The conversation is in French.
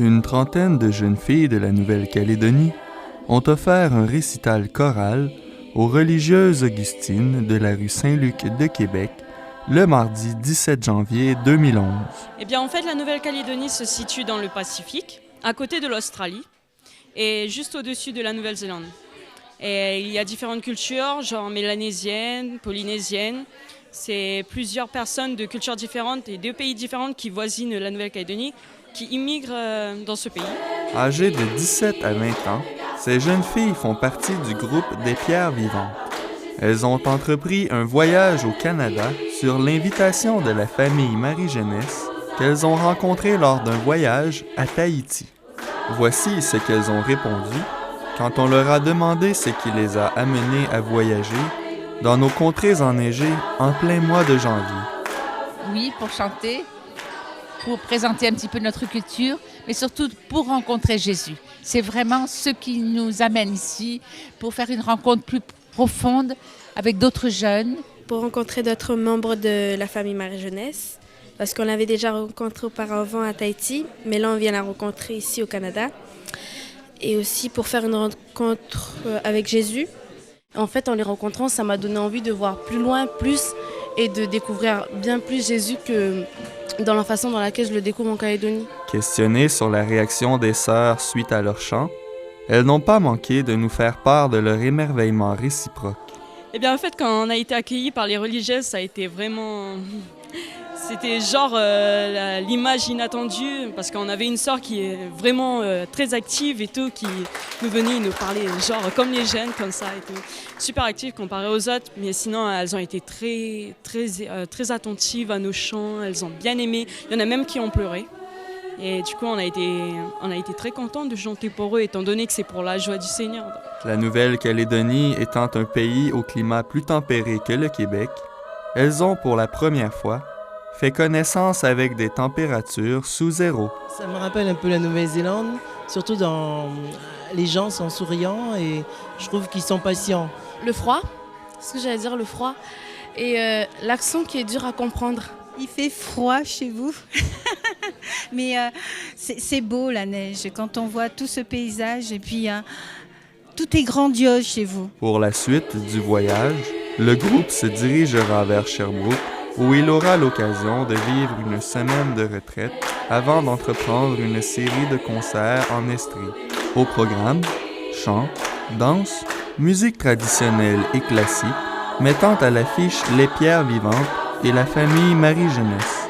Une trentaine de jeunes filles de la Nouvelle-Calédonie ont offert un récital choral aux religieuses augustines de la rue Saint-Luc de Québec le mardi 17 janvier 2011. Eh bien, en fait, la Nouvelle-Calédonie se situe dans le Pacifique, à côté de l'Australie et juste au-dessus de la Nouvelle-Zélande. Et il y a différentes cultures, genre mélanésienne, polynésienne. C'est plusieurs personnes de cultures différentes et de pays différents qui voisinent la Nouvelle-Calédonie, qui immigrent dans ce pays. Âgées de 17 à 20 ans, ces jeunes filles font partie du groupe des Pierres vivantes. Elles ont entrepris un voyage au Canada sur l'invitation de la famille Marie-Jeunesse qu'elles ont rencontrée lors d'un voyage à Tahiti. Voici ce qu'elles ont répondu quand on leur a demandé ce qui les a amenées à voyager dans nos contrées enneigées en plein mois de janvier. Oui, pour chanter, pour présenter un petit peu notre culture, mais surtout pour rencontrer Jésus. C'est vraiment ce qui nous amène ici, pour faire une rencontre plus profonde avec d'autres jeunes. Pour rencontrer d'autres membres de la famille Marie-Jeunesse, parce qu'on l'avait déjà rencontré auparavant à Tahiti, mais là on vient la rencontrer ici au Canada. Et aussi pour faire une rencontre avec Jésus. En fait, en les rencontrant, ça m'a donné envie de voir plus loin, plus, et de découvrir bien plus Jésus que dans la façon dans laquelle je le découvre en Calédonie. Questionnées sur la réaction des sœurs suite à leur chant, elles n'ont pas manqué de nous faire part de leur émerveillement réciproque. Eh bien, en fait, quand on a été accueillis par les religieuses, ça a été vraiment... C'était genre l'image inattendue, parce qu'on avait une sœur qui est vraiment très active et tout, qui nous venait nous parler genre comme les jeunes, comme ça et tout. Super active comparée aux autres, mais sinon elles ont été très attentives à nos chants, elles ont bien aimé. Il y en a même qui ont pleuré. Et du coup, on a été très contents de chanter pour eux, étant donné que c'est pour la joie du Seigneur. La Nouvelle-Calédonie étant un pays au climat plus tempéré que le Québec, elles ont pour la première fois fait connaissance avec des températures sous zéro. Ça me rappelle un peu la Nouvelle-Zélande, surtout dans les gens sont souriants et je trouve qu'ils sont patients. Le froid, ce que j'allais dire, le froid, et l'accent qui est dur à comprendre. Il fait froid chez vous, mais c'est beau la neige, quand on voit tout ce paysage et puis tout est grandiose chez vous. Pour la suite du voyage, le groupe se dirigera vers Sherbrooke, où il aura l'occasion de vivre une semaine de retraite avant d'entreprendre une série de concerts en Estrie. Au programme, chant, danse, musique traditionnelle et classique, mettant à l'affiche les Pierres vivantes et la famille Marie-Jeunesse.